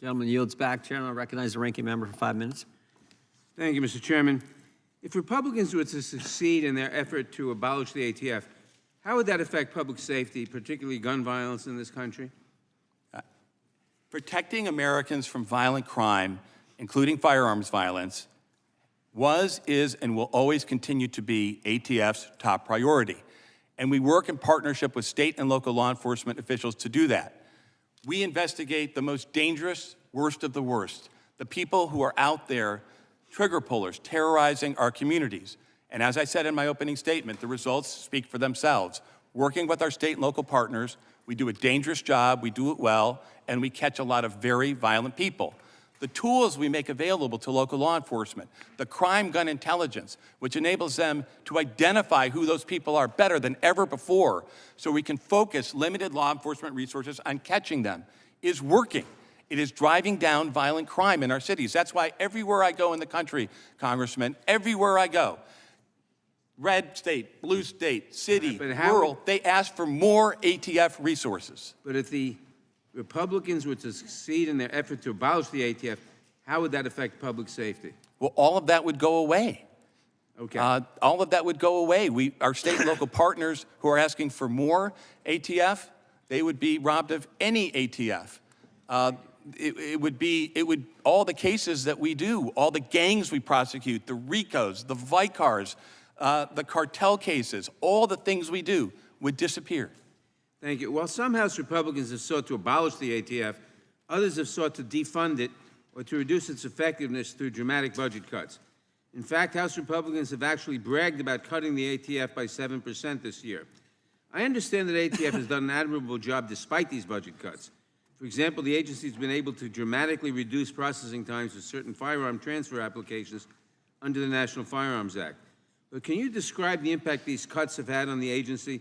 Gentleman yields back. Chairman, I recognize the ranking member for 5 minutes. Thank you, Mr. Chairman. If Republicans were to succeed in their effort to abolish the ATF, how would that affect public safety, particularly gun violence in this country? Protecting Americans from violent crime, including firearms violence, was, is, and will always continue to be ATF's top priority. And we work in partnership with state and local law enforcement officials to do that. We investigate the most dangerous, worst of the worst, the people who are out there, trigger pullers, terrorizing our communities. And as I said in my opening statement, the results speak for themselves. Working with our state and local partners, we do a dangerous job, we do it well, and we catch a lot of very violent people. The tools we make available to local law enforcement, the crime gun intelligence, which enables them to identify who those people are better than ever before, so we can focus limited law enforcement resources on catching them, is working. It is driving down violent crime in our cities. That's why everywhere I go in the country, Congressman, everywhere I go, red state, blue state, city, rural, they ask for more ATF resources. But if the Republicans were to succeed in their effort to abolish the ATF, how would that affect public safety? Well, all of that would go away. Okay. All of that would go away. Our state and local partners who are asking for more ATF, they would be robbed of any ATF. All the cases that we do, all the gangs we prosecute, the RICOs, the VICARs, the cartel cases, all the things we do would disappear. Thank you. While some House Republicans have sought to abolish the ATF, others have sought to defund it or to reduce its effectiveness through dramatic budget cuts. In fact, House Republicans have actually bragged about cutting the ATF by 7% this year. I understand that ATF has done an admirable job despite these budget cuts. For example, the agency has been able to dramatically reduce processing times for certain firearm transfer applications under the National Firearms Act. But can you describe the impact these cuts have had on the agency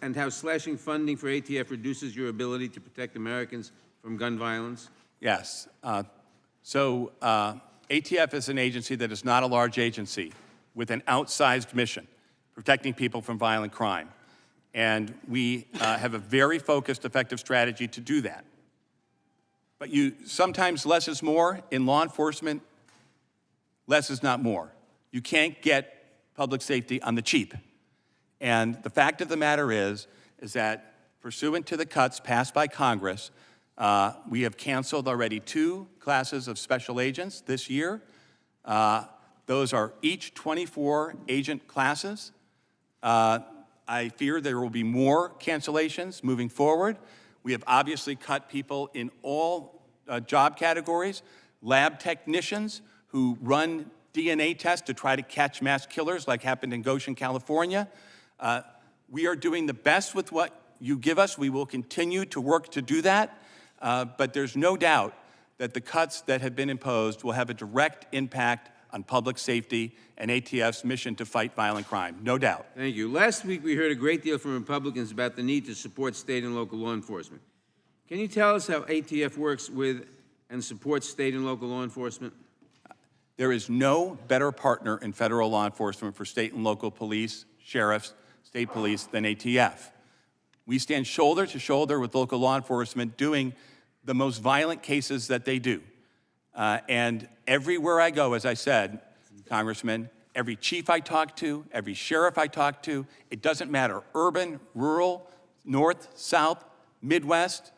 and how slashing funding for ATF reduces your ability to protect Americans from gun violence? Yes. ATF is an agency that is not a large agency with an outsized mission, protecting people from violent crime. And we have a very focused, effective strategy to do that. But sometimes less is more. In law enforcement, less is not more. You can't get public safety on the cheap. And the fact of the matter is that pursuant to the cuts passed by Congress, we have canceled already 2 classes of special agents this year. Those are each 24 agent classes. I fear there will be more cancellations moving forward. We have obviously cut people in all job categories, lab technicians who run DNA tests to try to catch mass killers like happened in Goshen, California. We are doing the best with what you give us. We will continue to work to do that, but there's no doubt that the cuts that have been imposed will have a direct impact on public safety and ATF's mission to fight violent crime, no doubt. Thank you. Last week, we heard a great deal from Republicans about the need to support state and local law enforcement. Can you tell us how ATF works with and supports state and local law enforcement? There is no better partner in federal law enforcement for state and local police, sheriffs, state police than ATF. We stand shoulder to shoulder with local law enforcement doing the most violent cases that they do. And everywhere I go, as I said, Congressman, every chief I talk to, every sheriff I talk to, it doesn't matter, urban, rural, north, south, Midwest,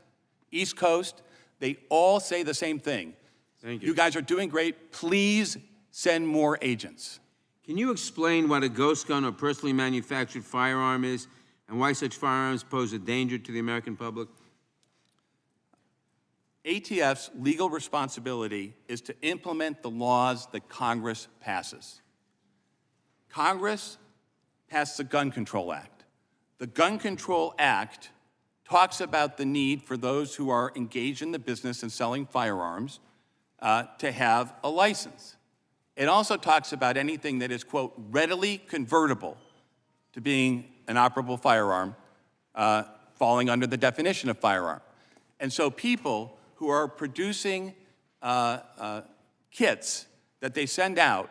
East Coast, they all say the same thing. Thank you. You guys are doing great. Please send more agents. Can you explain what a ghost gun or personally manufactured firearm is and why such firearms pose a danger to the American public? ATF's legal responsibility is to implement the laws that Congress passes. Congress passed the Gun Control Act. The Gun Control Act talks about the need for those who are engaged in the business of selling firearms to have a license. It also talks about anything that is, quote, readily convertible to being an operable firearm, falling under the definition of firearm. And so people who are producing kits that they send out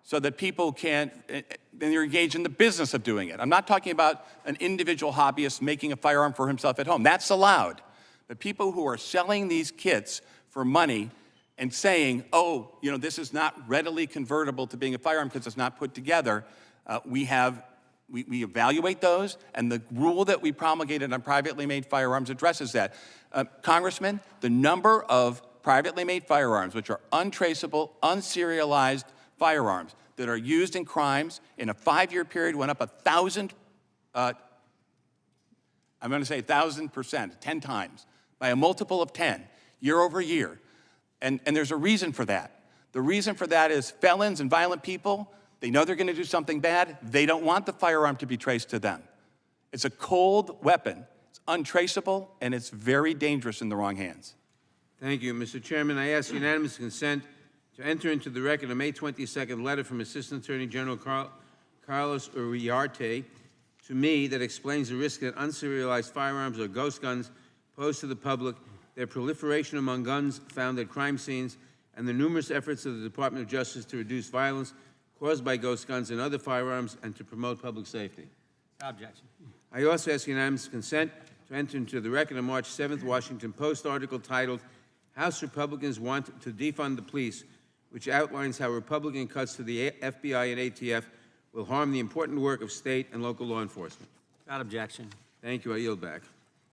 so that people can, then they're engaged in the business of doing it. I'm not talking about an individual hobbyist making a firearm for himself at home. That's allowed. But people who are selling these kits for money and saying, oh, you know, this is not readily convertible to being a firearm because it's not put together, we evaluate those, and the rule that we promulgated on privately made firearms addresses that. Congressman, the number of privately made firearms, which are untraceable, unserialized firearms that are used in crimes in a 5-year period went up 1,000, I'm going to say 1,000%, 10 times, by a multiple of 10, year over year. And there's a reason for that. The reason for that is felons and violent people, they know they're going to do something bad. They don't want the firearm to be traced to them. It's a cold weapon. It's untraceable, and it's very dangerous in the wrong hands. Thank you. Mr. Chairman, I ask unanimous consent to enter into the record a May 22nd letter from Assistant Attorney General Carlos Uriarte to me that explains the risk that unserialized firearms or ghost guns pose to the public, their proliferation among guns found at crime scenes, and the numerous efforts of the Department of Justice to reduce violence caused by ghost guns and other firearms and to promote public safety. Objection. I also ask unanimous consent to enter into the record a March 7th Washington Post article titled, House Republicans Want to Defund the Police, which outlines how Republican cuts to the FBI and ATF will harm the important work of state and local law enforcement. Without objection. Thank you. I yield back.